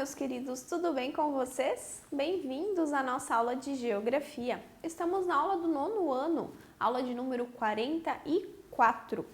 meus queridos, tudo bem com vocês? Bem-vindos à nossa aula de Geografia. Estamos na aula do 9º ano, aula de número 44.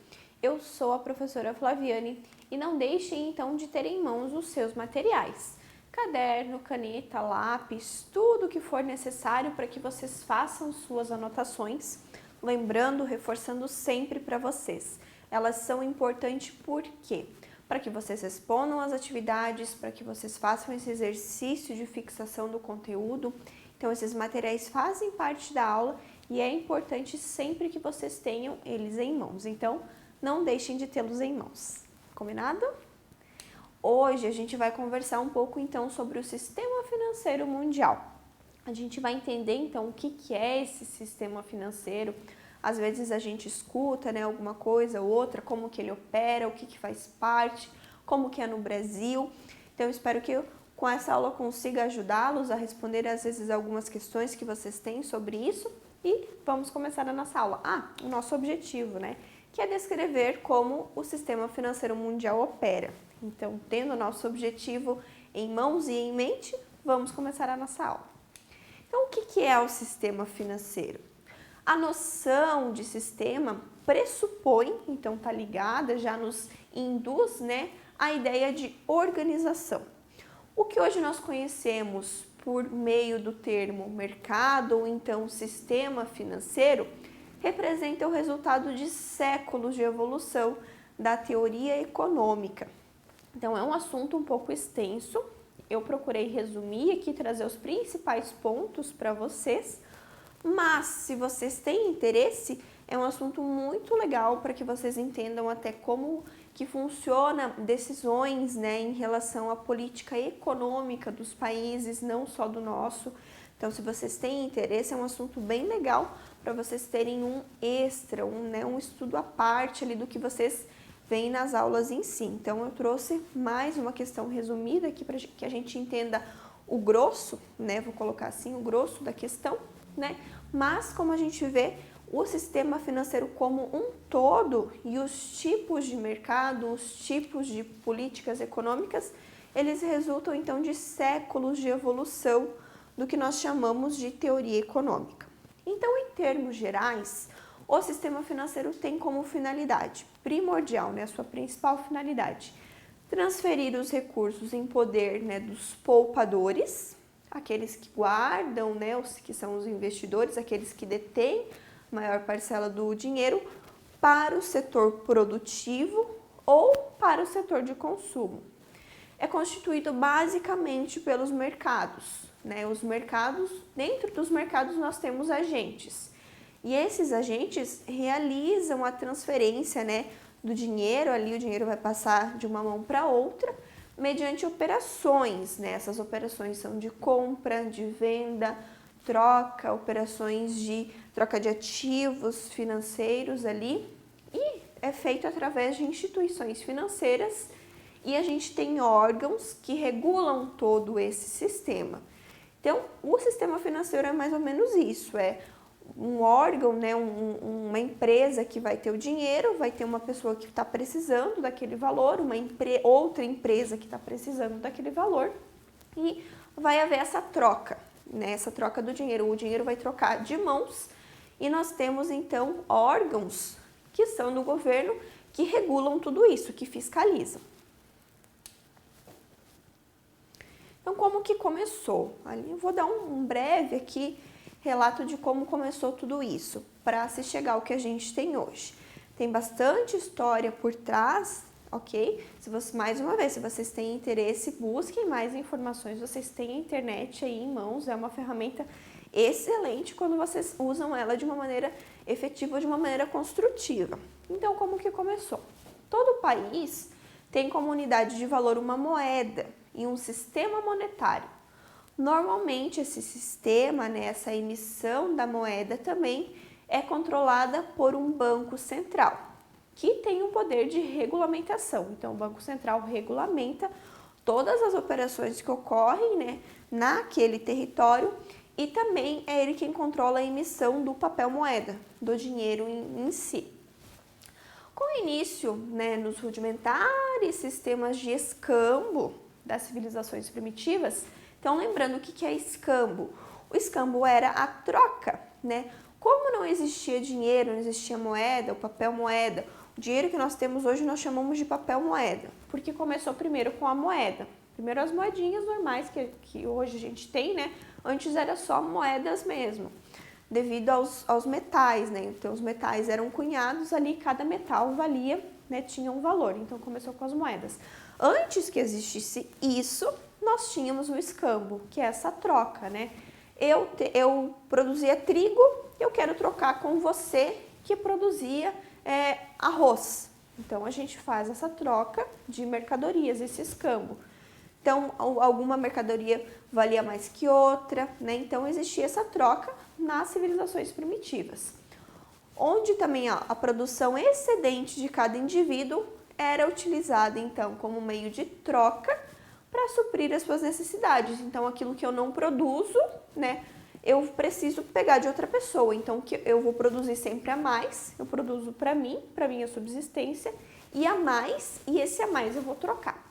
Eu sou a professora Flaviane e não deixem então de ter em mãos os seus materiais. Caderno, caneta, lápis, tudo o que for necessário para que vocês façam suas anotações. Lembrando, reforçando sempre para vocês, elas são importantes por quê? Para que vocês respondam às atividades, para que vocês façam esse exercício de fixação do conteúdo. Então, esses materiais fazem parte da aula e é importante sempre que vocês tenham eles em mãos. Então, não deixem de tê-los em mãos. Combinado? Hoje a gente vai conversar um pouco então sobre o sistema financeiro mundial. A gente vai entender então o que é esse sistema financeiro. Às vezes a gente escuta, né, alguma coisa ou outra, como que ele opera, o que faz parte, como que é no Brasil. Então, eu espero que com essa aula consiga ajudá-los a responder, às vezes, algumas questões que vocês têm sobre isso. E vamos começar a nossa aula. O nosso objetivo, né, que é descrever como o sistema financeiro mundial opera. Então, tendo o nosso objetivo em mãos e em mente, vamos começar a nossa aula. Então, o que é o sistema financeiro? A noção de sistema pressupõe, então está ligada, já nos induz, né, a ideia de organização. O que hoje nós conhecemos por meio do termo mercado ou então sistema financeiro representa o resultado de séculos de evolução da teoria econômica. Então é um assunto um pouco extenso, eu procurei resumir aqui, trazer os principais pontos para vocês. Mas, se vocês têm interesse, é um assunto muito legal para que vocês entendam até como que funciona decisões, né, em relação à política econômica dos países, não só do nosso. Então, se vocês têm interesse, é um assunto bem legal para vocês terem um extra, um estudo à parte ali do que vocês veem nas aulas em si. Então, eu trouxe mais uma questão resumida aqui para que a gente entenda o grosso, né, vou colocar assim, o grosso da questão. Né? Mas, como a gente vê, o sistema financeiro como um todo e os tipos de mercado, os tipos de políticas econômicas, eles resultam então de séculos de evolução do que nós chamamos de teoria econômica. Então, em termos gerais, o sistema financeiro tem como finalidade primordial, né, a sua principal finalidade, transferir os recursos em poder, né, dos poupadores, aqueles que guardam, né, os que são os investidores, aqueles que detêm maior parcela do dinheiro, para o setor produtivo ou para o setor de consumo. É constituído basicamente pelos mercados, né? Os mercados, dentro dos mercados nós temos agentes. E esses agentes realizam a transferência, né, do dinheiro, ali o dinheiro vai passar de uma mão para outra, mediante operações, né? Essas operações são de compra, de venda, troca, operações de troca de ativos financeiros ali, e é feito através de instituições financeiras e a gente tem órgãos que regulam todo esse sistema. Então, o sistema financeiro é mais ou menos isso, é um órgão, né, uma empresa que vai ter o dinheiro, vai ter uma pessoa que está precisando daquele valor, outra empresa que está precisando daquele valor e vai haver essa troca, né, essa troca do dinheiro. O dinheiro vai trocar de mãos e nós temos então órgãos que são do governo que regulam tudo isso, que fiscalizam. Então, como que começou? Ali eu vou dar um breve aqui relato de como começou tudo isso, para se chegar ao que a gente tem hoje. Tem bastante história por trás, ok? Mais uma vez, se vocês têm interesse, busquem mais informações, vocês têm a internet aí em mãos, é uma ferramenta excelente quando vocês usam ela de uma maneira efetiva, de uma maneira construtiva. Então, como que começou? Todo país tem como unidade de valor uma moeda e um sistema monetário. Normalmente, esse sistema, né, essa emissão da moeda também é controlada por um banco central, que tem um poder de regulamentação. Então, o Banco Central regulamenta todas as operações que ocorrem, né, naquele território e também é ele quem controla a emissão do papel moeda, do dinheiro em si. Com o início, né, nos rudimentares sistemas de escambo das civilizações primitivas. Então, lembrando o que é escambo. O escambo era a troca, né? Como não existia dinheiro, não existia moeda, o papel moeda, o dinheiro que nós temos hoje nós chamamos de papel moeda, porque começou primeiro com a moeda. Primeiro as moedinhas normais que hoje a gente tem, né? Antes era só moedas mesmo, devido aos metais, né? Então os metais eram cunhados ali, cada metal valia, né? Tinha um valor, então começou com as moedas. Antes que existisse isso, nós tínhamos o escambo, que é essa troca, né? Eu produzia trigo, eu quero trocar com você que produzia arroz. Então, a gente faz essa troca de mercadorias, esse escambo. Então, alguma mercadoria valia mais que outra, né? Então, existia essa troca nas civilizações primitivas. Onde também a produção excedente de cada indivíduo era utilizada, então, como meio de troca para suprir as suas necessidades. Então, aquilo que eu não produzo, né? Eu preciso pegar de outra pessoa, então que eu vou produzir sempre a mais, eu produzo para mim, para minha subsistência, e a mais, e esse a mais eu vou trocar.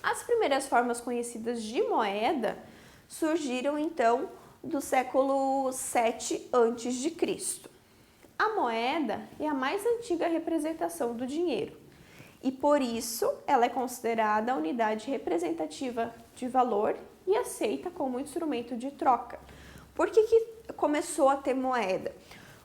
As primeiras formas conhecidas de moeda surgiram então do século 7 a.C. A moeda é a mais antiga representação do dinheiro e por isso ela é considerada a unidade representativa de valor e aceita como instrumento de troca. Por que começou a ter moeda?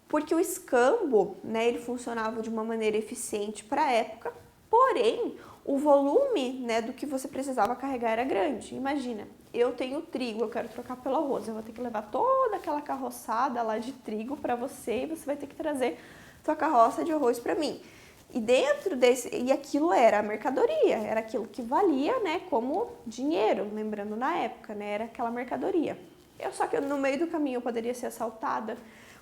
Porque o escambo, né, ele funcionava de uma maneira eficiente para a época, porém, o volume, né, do que você precisava carregar era grande. Imagina, eu tenho trigo, eu quero trocar pelo arroz, eu vou ter que levar toda aquela carroçada lá de trigo para você e você vai ter que trazer sua carroça de arroz para mim. E dentro e aquilo era a mercadoria, era aquilo que valia, né, como dinheiro, lembrando na época, né, era aquela mercadoria. Só que no meio do caminho eu poderia ser assaltada,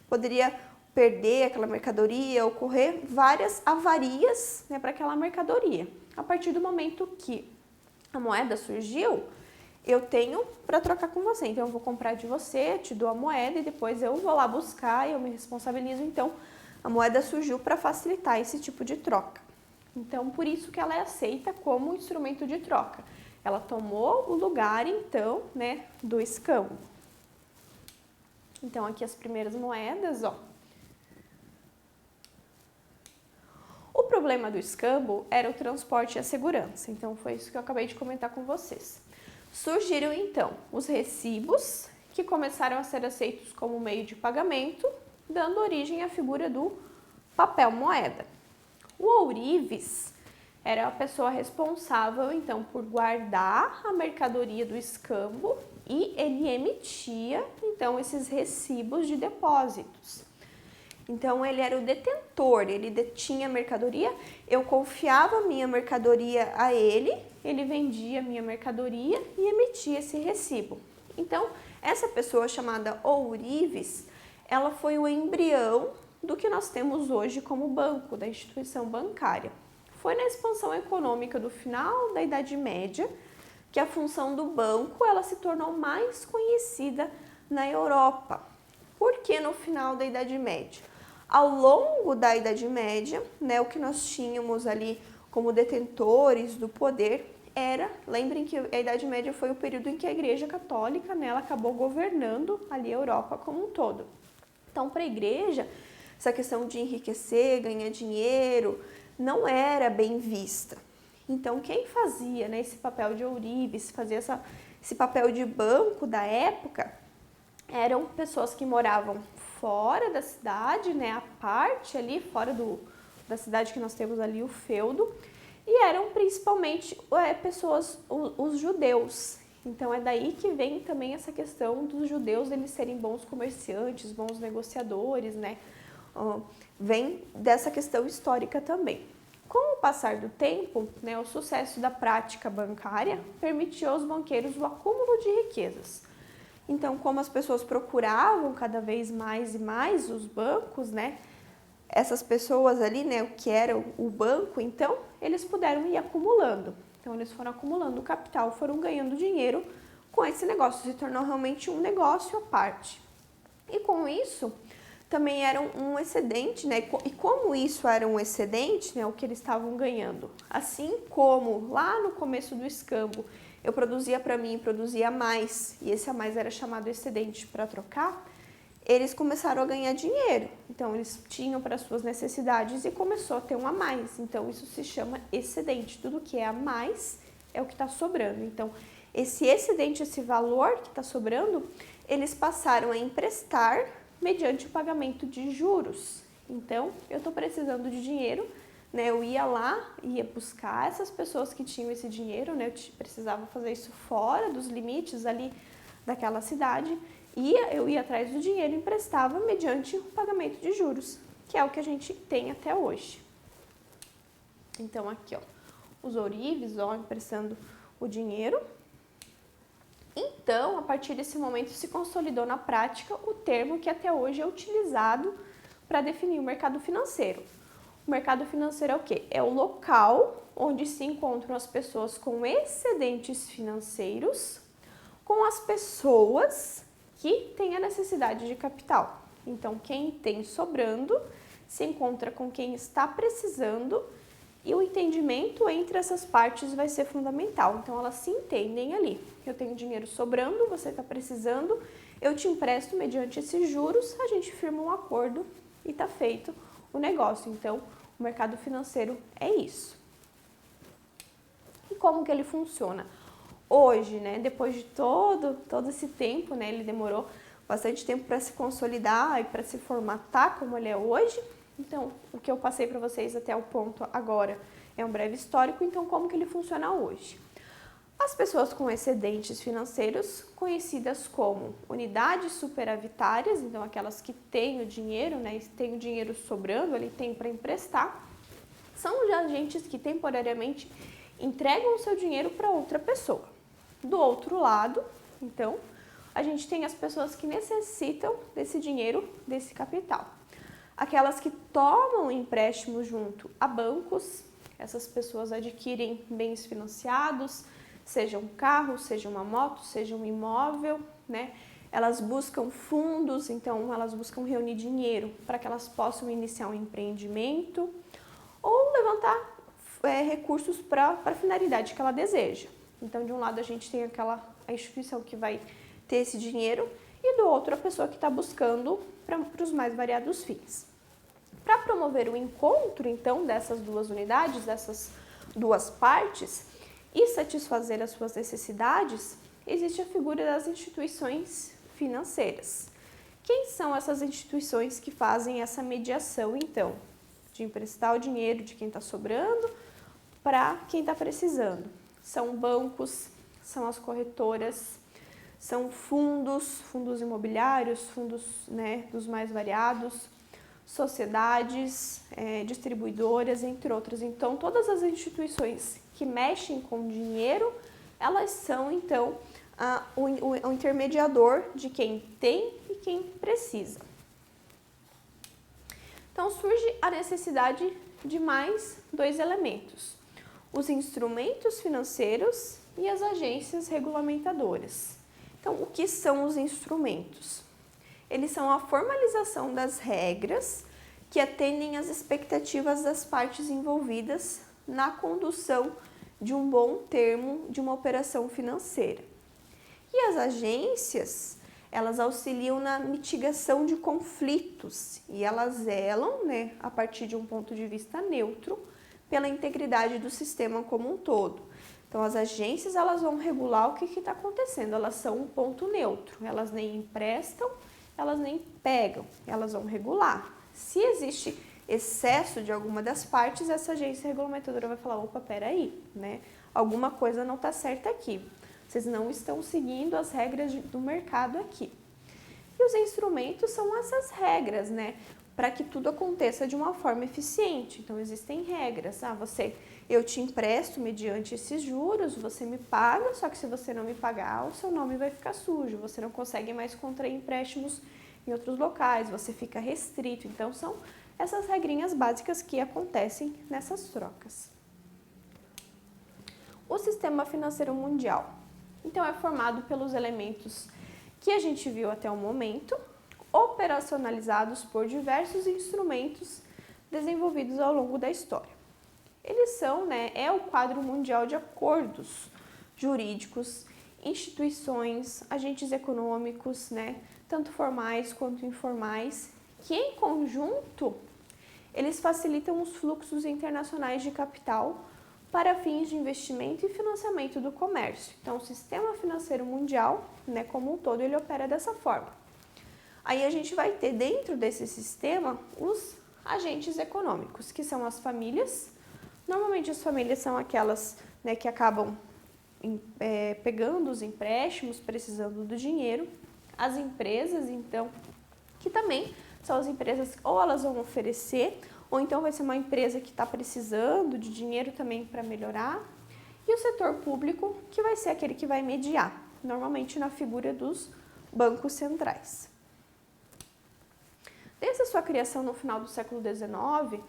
poderia perder aquela mercadoria, ocorrer várias avarias, né, para aquela mercadoria. A partir do momento que a moeda surgiu, eu tenho para trocar com você. Então, eu vou comprar de você, te dou a moeda e depois eu vou lá buscar e eu me responsabilizo. Então, a moeda surgiu para facilitar esse tipo de troca. Então, por isso que ela é aceita como instrumento de troca. Ela tomou o lugar, então, né, do escambo. Então, aqui as primeiras moedas, ó. O problema do escambo era o transporte e a segurança. Então, foi isso que eu acabei de comentar com vocês. Surgiram, então, os recibos, que começaram a ser aceitos como meio de pagamento, dando origem à figura do papel moeda. O ourives era a pessoa responsável, então, por guardar a mercadoria do escambo e ele emitia, então, esses recibos de depósitos. Então, ele era o detentor, ele detinha a mercadoria, eu confiava a minha mercadoria a ele, ele vendia a minha mercadoria e emitia esse recibo. Então, essa pessoa chamada ourives, ela foi o embrião do que nós temos hoje como banco, da instituição bancária. Foi na expansão econômica do final da Idade Média que a função do banco ela se tornou mais conhecida na Europa. Por que no final da Idade Média? Ao longo da Idade Média, né, o que nós tínhamos ali como detentores do poder lembrem que a Idade Média foi o período em que a Igreja Católica, né, ela acabou governando ali a Europa como um todo. Então, para a Igreja, essa questão de enriquecer, ganhar dinheiro, não era bem vista. Então, quem fazia, né, esse papel de ourives, fazia esse papel de banco da época, eram pessoas que moravam fora da cidade, né, a parte ali fora da cidade que nós temos ali, o feudo, e eram principalmente pessoas, os judeus. Então é daí que vem também essa questão dos judeus eles serem bons comerciantes, bons negociadores, né? Vem dessa questão histórica também. Com o passar do tempo, né, o sucesso da prática bancária permitiu aos banqueiros o acúmulo de riquezas. Então, como as pessoas procuravam cada vez mais e mais os bancos, né, essas pessoas ali, né, o que era o banco, então, eles puderam ir acumulando. Então, eles foram acumulando o capital, foram ganhando dinheiro com esse negócio, se tornou realmente um negócio à parte. E com isso, também era um excedente, né, e como isso era um excedente, né, o que eles estavam ganhando. Assim como lá no começo do escambo, eu produzia para mim e produzia a mais, e esse a mais era chamado excedente para trocar, eles começaram a ganhar dinheiro. Então, eles tinham para suas necessidades e começou a ter um a mais. Então, isso se chama excedente. Tudo que é a mais é o que está sobrando. Então, esse excedente, esse valor que está sobrando, eles passaram a emprestar mediante o pagamento de juros. Então, eu estou precisando de dinheiro, né? Eu ia lá, ia buscar essas pessoas que tinham esse dinheiro, né? Eu precisava fazer isso fora dos limites ali daquela cidade. Eu ia atrás do dinheiro e emprestava mediante o pagamento de juros, que é o que a gente tem até hoje. Então, aqui, ó, os ourives, ó, emprestando o dinheiro. Então, a partir desse momento, se consolidou na prática o termo que até hoje é utilizado para definir o mercado financeiro. O mercado financeiro é o quê? É o local onde se encontram as pessoas com excedentes financeiros com as pessoas que têm a necessidade de capital. Então, quem tem sobrando se encontra com quem está precisando e o entendimento entre essas partes vai ser fundamental. Então, elas se entendem ali. Eu tenho dinheiro sobrando, você está precisando, eu te empresto mediante esses juros, a gente firma um acordo e está feito o negócio. Então, o mercado financeiro é isso. E como que ele funciona? Hoje, né, depois de todo esse tempo, né, ele demorou bastante tempo para se consolidar e para se formatar como ele é hoje. Então, o que eu passei para vocês até o ponto agora é um breve histórico. Então, como que ele funciona hoje? As pessoas com excedentes financeiros, conhecidas como unidades superavitárias, então aquelas que têm o dinheiro, né, têm o dinheiro sobrando, ele tem para emprestar, são os agentes que temporariamente entregam o seu dinheiro para outra pessoa. Do outro lado, então, a gente tem as pessoas que necessitam desse dinheiro, desse capital. Aquelas que tomam empréstimo junto a bancos, essas pessoas adquirem bens financiados, seja um carro, seja uma moto, seja um imóvel, né? Elas buscam fundos, então elas buscam reunir dinheiro para que elas possam iniciar um empreendimento ou levantar recursos para a finalidade que ela deseja. Então, de um lado a gente tem a instituição que vai ter esse dinheiro e do outro a pessoa que está buscando para os mais variados fins. Para promover o encontro, então, dessas duas unidades, dessas duas partes e satisfazer as suas necessidades, existe a figura das instituições financeiras. Quem são essas instituições que fazem essa mediação, então, de emprestar o dinheiro de quem está sobrando para quem está precisando? São bancos, são as corretoras, são fundos imobiliários, fundos, né, dos mais variados, sociedades, distribuidoras, entre outras. Então, todas as instituições que mexem com dinheiro, elas são, então, o intermediador de quem tem e quem precisa. Então, surge a necessidade de mais dois elementos: os instrumentos financeiros e as agências regulamentadoras. Então, o que são os instrumentos? Eles são a formalização das regras que atendem às expectativas das partes envolvidas na condução de um bom termo de uma operação financeira. E as agências, elas auxiliam na mitigação de conflitos e elas zelam, né, a partir de um ponto de vista neutro, pela integridade do sistema como um todo. Então, as agências, elas vão regular o que está acontecendo, elas são um ponto neutro, elas nem emprestam, elas nem pegam, elas vão regular. Se existe excesso de alguma das partes, essa agência regulamentadora vai falar: opa, peraí, né? Alguma coisa não está certa aqui, vocês não estão seguindo as regras do mercado aqui. E os instrumentos são essas regras, né? Para que tudo aconteça de uma forma eficiente. Então, existem regras. Eu te empresto mediante esses juros, você me paga, só que se você não me pagar, o seu nome vai ficar sujo, você não consegue mais contrair empréstimos em outros locais, você fica restrito. Então, são essas regrinhas básicas que acontecem nessas trocas. O sistema financeiro mundial, então, é formado pelos elementos que a gente viu até o momento, operacionalizados por diversos instrumentos desenvolvidos ao longo da história. Eles são, né, é o quadro mundial de acordos jurídicos, instituições, agentes econômicos, né, tanto formais quanto informais, que em conjunto eles facilitam os fluxos internacionais de capital para fins de investimento e financiamento do comércio. Então, o sistema financeiro mundial, né, como um todo, ele opera dessa forma. Aí a gente vai ter dentro desse sistema os agentes econômicos, que são as famílias. Normalmente as famílias são aquelas, né, que acabam pegando os empréstimos, precisando do dinheiro. As empresas, então, que também são as empresas, ou elas vão oferecer, ou então vai ser uma empresa que está precisando de dinheiro também para melhorar. E o setor público, que vai ser aquele que vai mediar, normalmente na figura dos bancos centrais. Desde a sua criação no final do século XIX,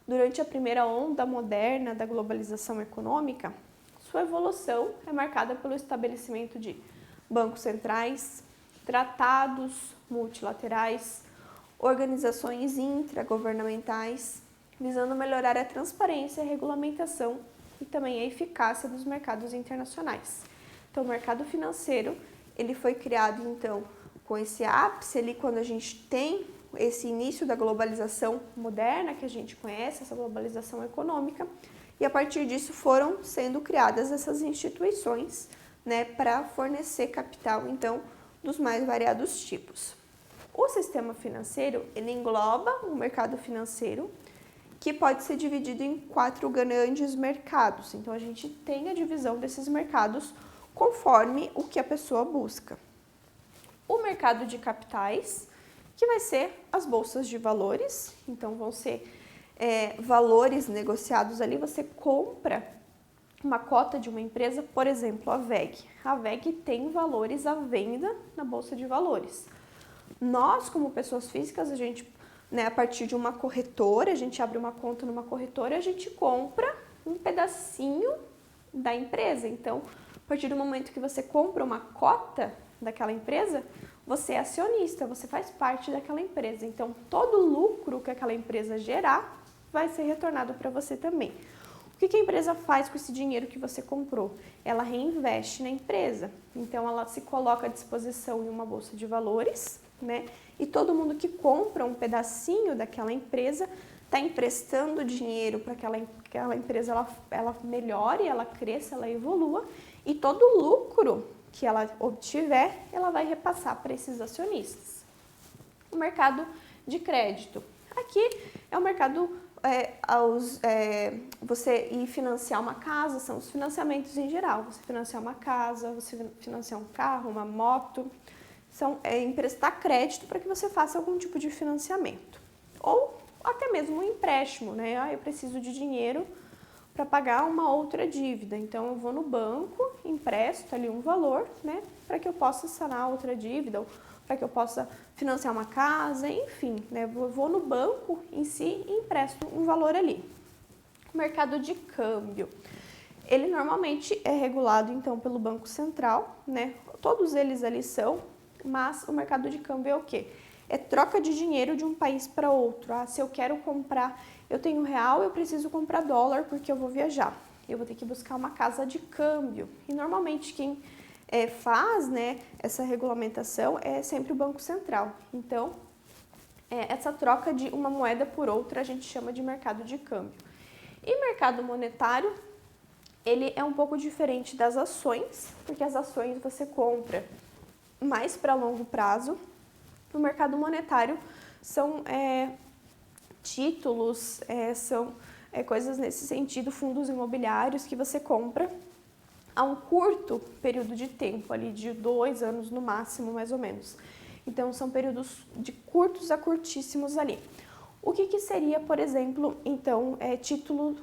durante a primeira onda moderna da globalização econômica, sua evolução é marcada pelo estabelecimento de bancos centrais, tratados multilaterais, organizações intragovernamentais, visando melhorar a transparência, a regulamentação e também a eficácia dos mercados internacionais. Então, o mercado financeiro, ele foi criado, então, com esse ápice ali, quando a gente tem esse início da globalização moderna, que a gente conhece, essa globalização econômica, e a partir disso foram sendo criadas essas instituições, né, para fornecer capital, então, dos mais variados tipos. O sistema financeiro, ele engloba o mercado financeiro, que pode ser dividido em 4 grandes mercados. Então, a gente tem a divisão desses mercados conforme o que a pessoa busca. O mercado de capitais, que vai ser as bolsas de valores. Então, vão ser valores negociados ali. Você compra uma cota de uma empresa, por exemplo, a WEG. A WEG tem valores à venda na bolsa de valores. Nós, como pessoas físicas, a gente, né, a partir de uma corretora, a gente abre uma conta numa corretora e a gente compra um pedacinho da empresa. Então, a partir do momento que você compra uma cota daquela empresa, você é acionista, você faz parte daquela empresa. Então, todo o lucro que aquela empresa gerar vai ser retornado para você também. O que a empresa faz com esse dinheiro que você comprou? Ela reinveste na empresa. Então, ela se coloca à disposição em uma bolsa de valores, né? E todo mundo que compra um pedacinho daquela empresa está emprestando dinheiro para que aquela empresa ela melhore, ela cresça, ela evolua. E todo o lucro que ela obtiver, ela vai repassar para esses acionistas. O mercado de crédito. Aqui é o mercado, você ir financiar uma casa, são os financiamentos em geral. Você financiar uma casa, você financiar um carro, uma moto, emprestar crédito para que você faça algum tipo de financiamento. Ou até mesmo um empréstimo, né? Eu preciso de dinheiro para pagar uma outra dívida. Então, eu vou no banco, empresto ali um valor, né, para que eu possa sanar outra dívida, ou para que eu possa financiar uma casa, enfim, né, eu vou no banco em si e empresto um valor ali. O mercado de câmbio, ele normalmente é regulado, então, pelo Banco Central, né, todos eles ali são, mas o mercado de câmbio é o quê? É troca de dinheiro de um país para outro. Se eu quero comprar, eu tenho real, eu preciso comprar dólar porque eu vou viajar. Eu vou ter que buscar uma casa de câmbio. E normalmente quem faz, né, essa regulamentação é sempre o Banco Central. Então, essa troca de uma moeda por outra a gente chama de mercado de câmbio. E mercado monetário, ele é um pouco diferente das ações, porque as ações você compra mais para longo prazo. No mercado monetário são títulos, são coisas nesse sentido, fundos imobiliários que você compra a um curto período de tempo, ali de 2 anos no máximo, mais ou menos. Então, são períodos de curtos a curtíssimos ali. O que seria, por exemplo, então,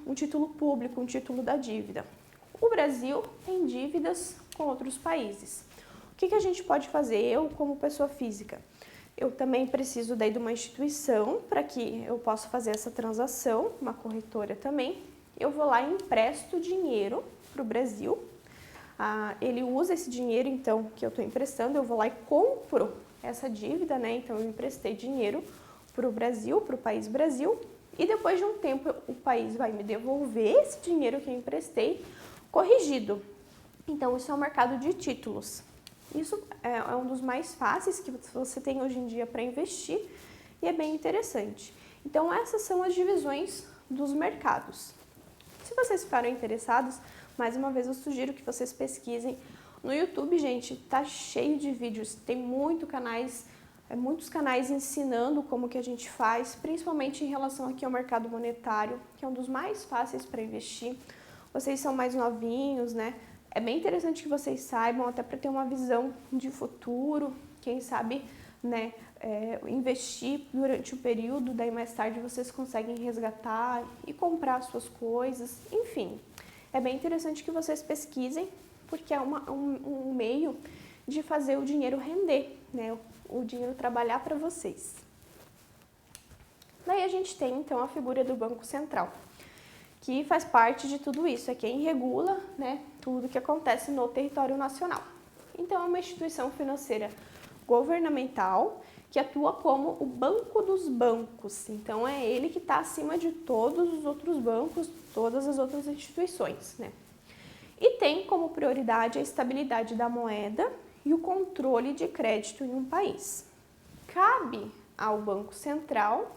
um título público, um título da dívida? O Brasil tem dívidas com outros países. O que a gente pode fazer? Eu, como pessoa física, eu também preciso daí de uma instituição para que eu possa fazer essa transação, uma corretora também. Eu vou lá e empresto dinheiro para o Brasil. Ele usa esse dinheiro, então, que eu estou emprestando, eu vou lá e compro essa dívida, né? Então, eu emprestei dinheiro para o Brasil, para o país Brasil, e depois de um tempo o país vai me devolver esse dinheiro que eu emprestei corrigido. Então, isso é o mercado de títulos. Isso é um dos mais fáceis que você tem hoje em dia para investir e é bem interessante. Então, essas são as divisões dos mercados. Se vocês ficaram interessados, mais uma vez eu sugiro que vocês pesquisem. No YouTube, gente, tá cheio de vídeos, tem muitos canais ensinando como que a gente faz, principalmente em relação aqui ao mercado monetário, que é um dos mais fáceis para investir. Vocês são mais novinhos, né? É bem interessante que vocês saibam, até para ter uma visão de futuro, quem sabe, né, investir durante o período, daí mais tarde vocês conseguem resgatar e comprar suas coisas, enfim. É bem interessante que vocês pesquisem, porque é um meio de fazer o dinheiro render, né, o dinheiro trabalhar para vocês. Daí a gente tem, então, a figura do Banco Central, que faz parte de tudo isso, é quem regula, né, tudo que acontece no território nacional. Então, é uma instituição financeira governamental que atua como o banco dos bancos. Então, é ele que está acima de todos os outros bancos, todas as outras instituições, né? E tem como prioridade a estabilidade da moeda e o controle de crédito em um país. Cabe ao Banco Central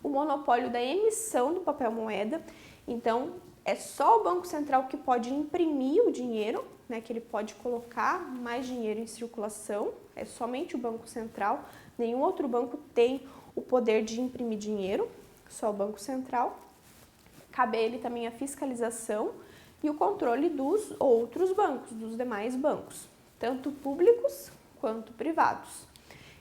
o monopólio da emissão do papel moeda. Então, é só o Banco Central que pode imprimir o dinheiro, né, que ele pode colocar mais dinheiro em circulação, é somente o Banco Central, nenhum outro banco tem o poder de imprimir dinheiro, só o Banco Central. Cabe a ele também a fiscalização e o controle dos outros bancos, dos demais bancos, tanto públicos quanto privados.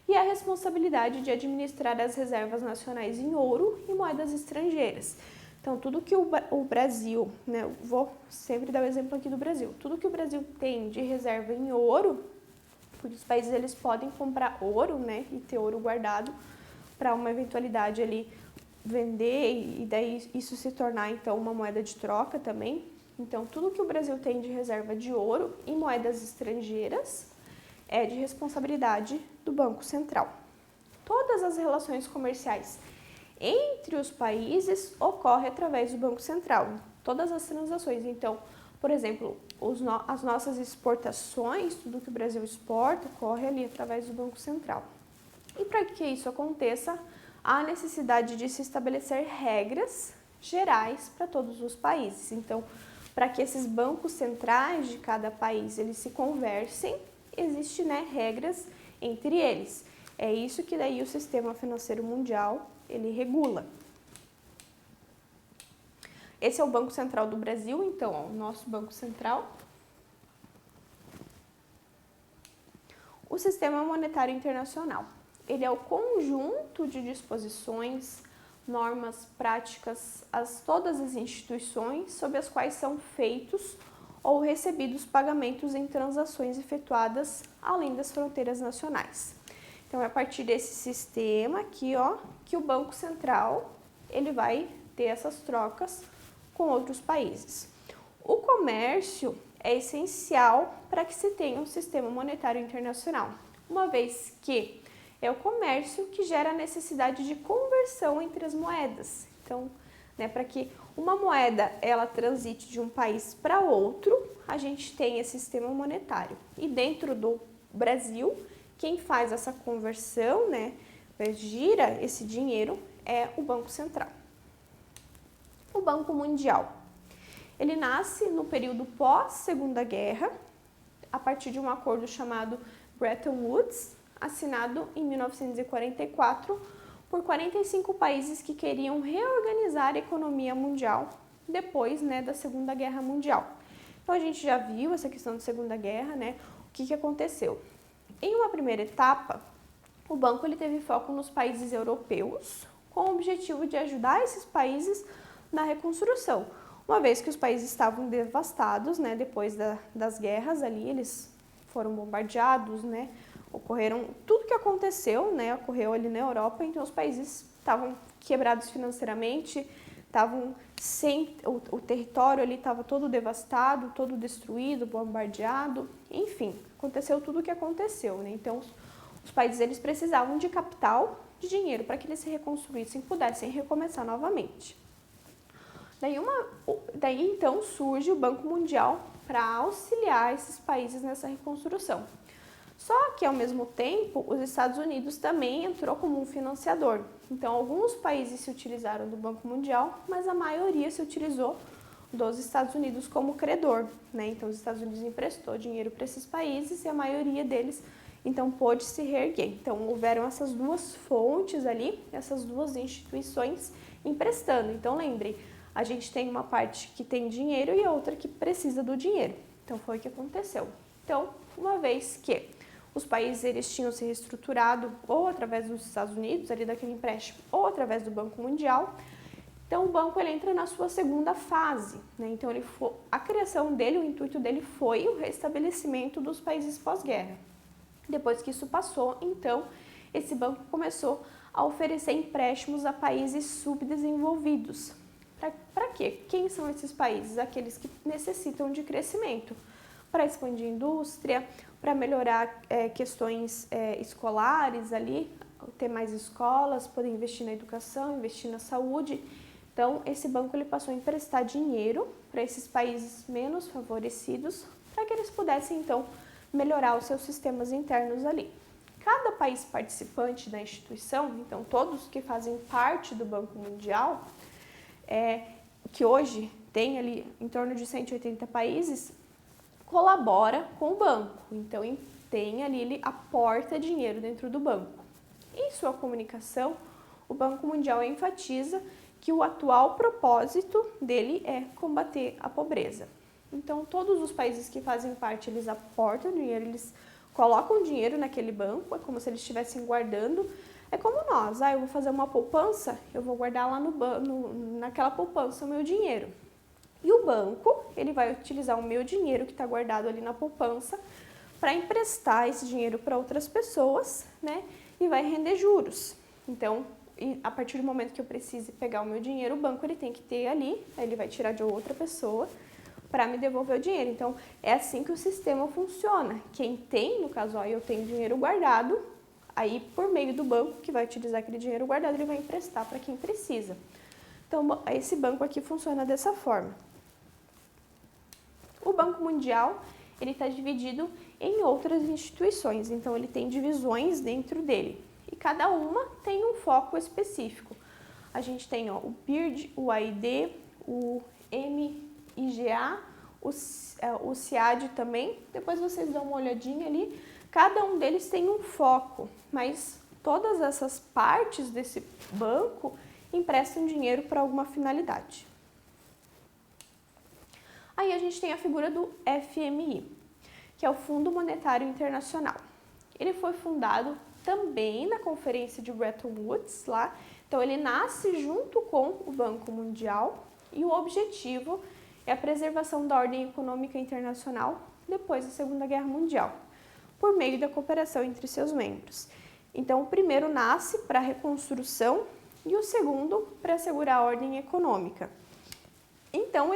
E a responsabilidade de administrar as reservas nacionais em ouro e moedas estrangeiras. Então, tudo que o Brasil, né, eu vou sempre dar o exemplo aqui do Brasil, tudo que o Brasil tem de reserva em ouro, porque os países eles podem comprar ouro, né, e ter ouro guardado para uma eventualidade ali vender e daí isso se tornar então uma moeda de troca também. Então, tudo que o Brasil tem de reserva de ouro e moedas estrangeiras é de responsabilidade do Banco Central. Todas as relações comerciais entre os países ocorrem através do Banco Central, todas as transações. Então, por exemplo, as nossas exportações, tudo que o Brasil exporta, ocorre ali através do Banco Central. E para que isso aconteça, há necessidade de se estabelecer regras gerais para todos os países. Então, para que esses bancos centrais de cada país eles se conversem, existem, né, regras entre eles. É isso que daí o sistema financeiro mundial ele regula. Esse é o Banco Central do Brasil, então, ó, o nosso Banco Central. O Sistema Monetário Internacional. Ele é o conjunto de disposições, normas, práticas, todas as instituições sob as quais são feitos ou recebidos pagamentos em transações efetuadas além das fronteiras nacionais. Então, é a partir desse sistema aqui, ó, que o Banco Central ele vai ter essas trocas com outros países. O comércio é essencial para que se tenha um sistema monetário internacional, uma vez que é o comércio que gera a necessidade de conversão entre as moedas. Então, né, para que uma moeda ela transite de um país para outro, a gente tem esse sistema monetário. E dentro do Brasil, quem faz essa conversão, né, gira esse dinheiro, é o Banco Central. O Banco Mundial. Ele nasce no período pós-Segunda Guerra, a partir de um acordo chamado Bretton Woods, assinado em 1944 por 45 países que queriam reorganizar a economia mundial depois, né, da Segunda Guerra Mundial. Então, a gente já viu essa questão da Segunda Guerra, né? O que aconteceu? Em uma primeira etapa, o banco ele teve foco nos países europeus, com o objetivo de ajudar esses países na reconstrução, uma vez que os países estavam devastados, né, depois das guerras ali, eles foram bombardeados, né, ocorreram, tudo que aconteceu, né, ocorreu ali na Europa, então os países estavam quebrados financeiramente, estavam sem, o território ali estava todo devastado, todo destruído, bombardeado, enfim, aconteceu tudo o que aconteceu, né, então os países eles precisavam de capital, de dinheiro, para que eles se reconstruíssem, pudessem recomeçar novamente. Daí então surge o Banco Mundial para auxiliar esses países nessa reconstrução. Só que, ao mesmo tempo, os Estados Unidos também entrou como um financiador. Então, alguns países se utilizaram do Banco Mundial, mas a maioria se utilizou dos Estados Unidos como credor, né? Então, os Estados Unidos emprestou dinheiro para esses países e a maioria deles, então, pôde se reerguer. Então, houveram essas duas fontes ali, essas duas instituições emprestando. Então, lembre, a gente tem uma parte que tem dinheiro e outra que precisa do dinheiro. Então, foi o que aconteceu. Então, uma vez que os países eles tinham se reestruturado ou através dos Estados Unidos, ali daquele empréstimo, ou através do Banco Mundial, então o banco ele entra na sua segunda fase, né? Então a criação dele, o intuito dele foi o restabelecimento dos países pós-guerra. Depois que isso passou, então esse banco começou a oferecer empréstimos a países subdesenvolvidos. Para quê? Quem são esses países? Aqueles que necessitam de crescimento, para expandir a indústria, para melhorar questões escolares ali, ter mais escolas, poder investir na educação, investir na saúde. Então, esse banco ele passou a emprestar dinheiro para esses países menos favorecidos, para que eles pudessem, então, melhorar os seus sistemas internos ali. Cada país participante da instituição, então, todos que fazem parte do Banco Mundial, que hoje tem ali em torno de 180 países, colabora com o banco. Então, tem ali, ele aporta dinheiro dentro do banco. Em sua comunicação, o Banco Mundial enfatiza que o atual propósito dele é combater a pobreza. Então, todos os países que fazem parte, eles aportam dinheiro, eles colocam dinheiro naquele banco, é como se eles estivessem guardando. É como nós, eu vou fazer uma poupança, eu vou guardar lá naquela poupança o meu dinheiro. E o banco, ele vai utilizar o meu dinheiro que está guardado ali na poupança para emprestar esse dinheiro para outras pessoas, né? E vai render juros. Então, a partir do momento que eu precise pegar o meu dinheiro, o banco ele tem que ter ali, aí ele vai tirar de outra pessoa para me devolver o dinheiro. Então, é assim que o sistema funciona. Quem tem, no caso, eu tenho dinheiro guardado, aí por meio do banco que vai utilizar aquele dinheiro guardado, ele vai emprestar para quem precisa. Então, esse banco aqui funciona dessa forma. O Banco Mundial, ele está dividido em outras instituições, então ele tem divisões dentro dele. E cada uma tem um foco específico. A gente tem o BIRD, o AID, o MIGA, o CIAD também. Depois vocês dão uma olhadinha ali. Cada um deles tem um foco, mas todas essas partes desse banco emprestam dinheiro para alguma finalidade. Aí a gente tem a figura do FMI, que é o Fundo Monetário Internacional. Ele foi fundado também na Conferência de Bretton Woods, lá. Então, ele nasce junto com o Banco Mundial e o objetivo é a preservação da ordem econômica internacional depois da Segunda Guerra Mundial, por meio da cooperação entre seus membros. Então, o primeiro nasce para a reconstrução e o segundo para assegurar a ordem econômica. Então,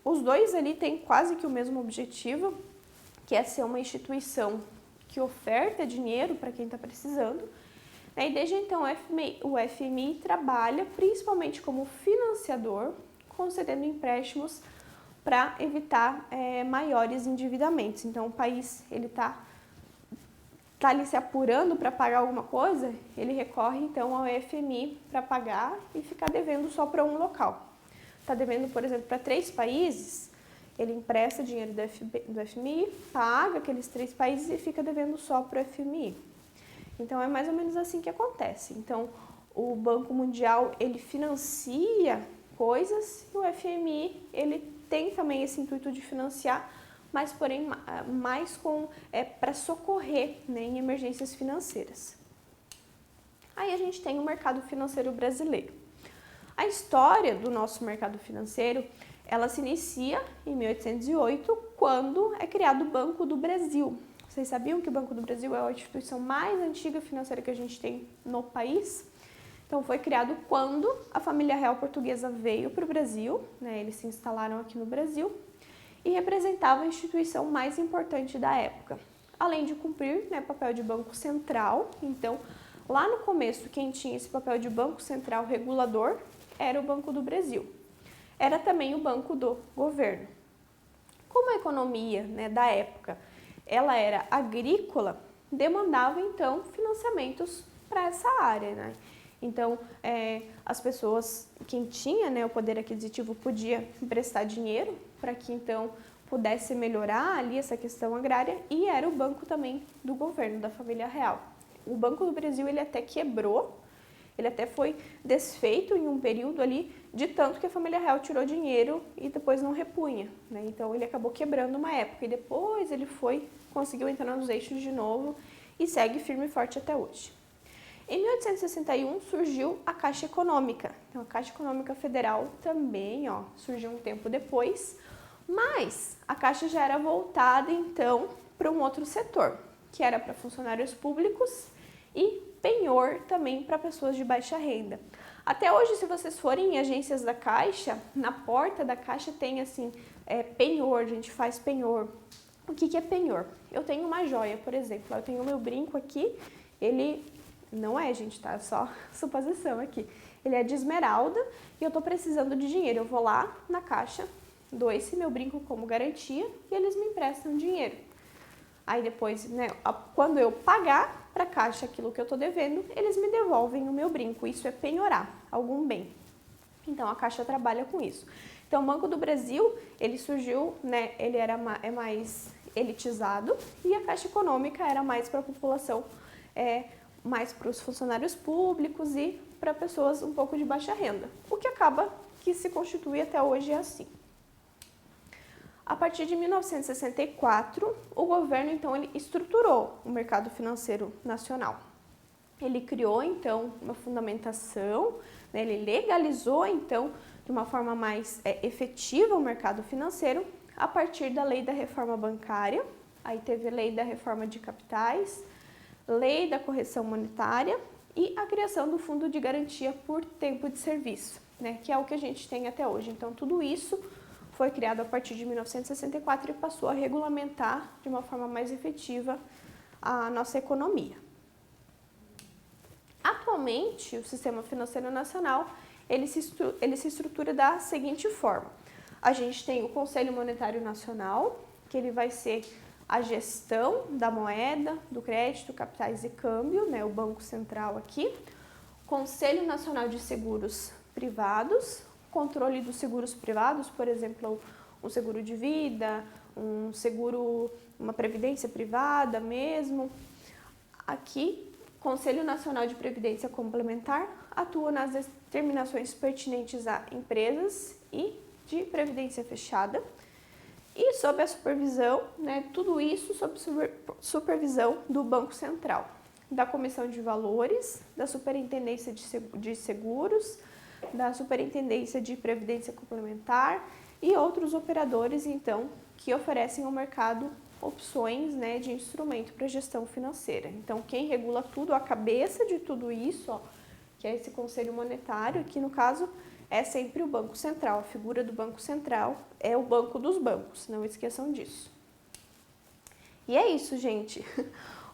os dois ali têm quase que o mesmo objetivo, que é ser uma instituição que oferta dinheiro para quem está precisando. E desde então o FMI trabalha principalmente como financiador, concedendo empréstimos para evitar maiores endividamentos. Então o país ele está ali se apurando para pagar alguma coisa, ele recorre então ao FMI para pagar e ficar devendo só para um local. Está devendo, por exemplo, para 3 países, ele empresta dinheiro do FMI, paga aqueles 3 países e fica devendo só para o FMI. Então, é mais ou menos assim que acontece. Então, o Banco Mundial, ele financia coisas e o FMI, ele tem também esse intuito de financiar, mas, porém, mais para socorrer, né, em emergências financeiras. Aí a gente tem o mercado financeiro brasileiro. A história do nosso mercado financeiro, ela se inicia em 1808, quando é criado o Banco do Brasil. Vocês sabiam que o Banco do Brasil é a instituição mais antiga financeira que a gente tem no país? Então, foi criado quando a família real portuguesa veio para o Brasil, né? Eles se instalaram aqui no Brasil e representava a instituição mais importante da época. Além de cumprir, né, papel de banco central, então, lá no começo, quem tinha esse papel de banco central regulador era o Banco do Brasil. Era também o banco do governo. Como a economia, né, da época ela era agrícola, demandava então financiamentos para essa área, né? Então, as pessoas, quem tinha, né, o poder aquisitivo podia emprestar dinheiro para que então pudesse melhorar ali essa questão agrária, e era o banco também do governo, da família real. O Banco do Brasil ele até quebrou, ele até foi desfeito em um período ali, de tanto que a família real tirou dinheiro e depois não repunha, né? Então ele acabou quebrando uma época e depois ele conseguiu entrar nos eixos de novo e segue firme e forte até hoje. Em 1861 surgiu a Caixa Econômica. Então a Caixa Econômica Federal também, surgiu um tempo depois, mas a Caixa já era voltada então para um outro setor, que era para funcionários públicos e penhor também para pessoas de baixa renda. Até hoje, se vocês forem em agências da Caixa, na porta da Caixa tem assim, penhor, a gente faz penhor. O que é penhor? Eu tenho uma joia, por exemplo, eu tenho o meu brinco aqui, ele não é, gente, tá? É só suposição aqui. Ele é de esmeralda e eu tô precisando de dinheiro. Eu vou lá na Caixa, dou esse meu brinco como garantia e eles me emprestam dinheiro. Aí depois, né, quando eu pagar para a Caixa aquilo que eu tô devendo, eles me devolvem o meu brinco. Isso é penhorar algum bem. Então a Caixa trabalha com isso. Então o Banco do Brasil, ele surgiu, né, ele era mais elitizado e a Caixa Econômica era mais para a população, mais para os funcionários públicos e para pessoas um pouco de baixa renda. O que acaba que se constitui até hoje é assim. A partir de 1964, o governo, então, ele estruturou o mercado financeiro nacional. Ele criou, então, uma fundamentação, né, ele legalizou, então, de uma forma mais efetiva o mercado financeiro a partir da Lei da Reforma Bancária, aí teve a Lei da Reforma de Capitais, Lei da Correção Monetária e a criação do Fundo de Garantia por Tempo de Serviço, né, que é o que a gente tem até hoje. Então, tudo isso foi criado a partir de 1964 e passou a regulamentar de uma forma mais efetiva a nossa economia. Atualmente, o Sistema Financeiro Nacional ele se estrutura da seguinte forma. A gente tem o Conselho Monetário Nacional, que ele vai ser a gestão da moeda, do crédito, capitais e câmbio, né, o Banco Central aqui. Conselho Nacional de Seguros Privados, controle dos seguros privados, por exemplo, um seguro de vida, um seguro, uma previdência privada mesmo. Aqui, Conselho Nacional de Previdência Complementar atua nas determinações pertinentes a empresas e de previdência fechada. E sob a supervisão, né, tudo isso sob supervisão do Banco Central, da Comissão de Valores, da Superintendência de Seguros, da Superintendência de Previdência Complementar e outros operadores, então, que oferecem ao mercado opções, né, de instrumento para gestão financeira. Então, quem regula tudo, a cabeça de tudo isso, que é esse Conselho Monetário, que no caso é sempre o Banco Central. A figura do Banco Central é o banco dos bancos, não esqueçam disso. E é isso, gente.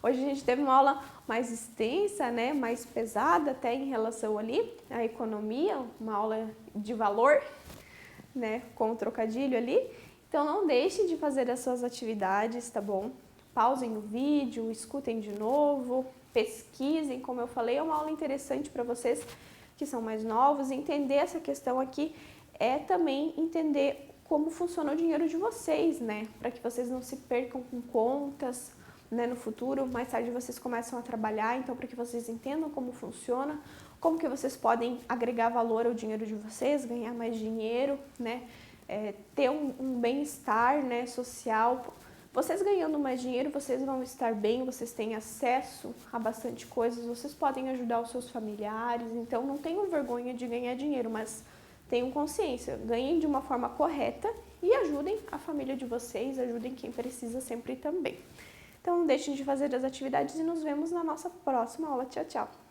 Hoje a gente teve uma aula mais extensa, né, mais pesada até em relação ali à economia, uma aula de valor, né, com o trocadilho ali. Então não deixem de fazer as suas atividades, tá bom? Pausem o vídeo, escutem de novo, pesquisem, como eu falei, é uma aula interessante para vocês que são mais novos. Entender essa questão aqui é também entender como funciona o dinheiro de vocês, né, para que vocês não se percam com contas, né, no futuro. Mais tarde vocês começam a trabalhar, então para que vocês entendam como funciona, como que vocês podem agregar valor ao dinheiro de vocês, ganhar mais dinheiro, né, ter um bem-estar, né, social. Vocês ganhando mais dinheiro, vocês vão estar bem, vocês têm acesso a bastante coisas, vocês podem ajudar os seus familiares, então não tenham vergonha de ganhar dinheiro, mas tenham consciência, ganhem de uma forma correta e ajudem a família de vocês, ajudem quem precisa sempre também. Então não deixem de fazer as atividades e nos vemos na nossa próxima aula. Tchau, tchau!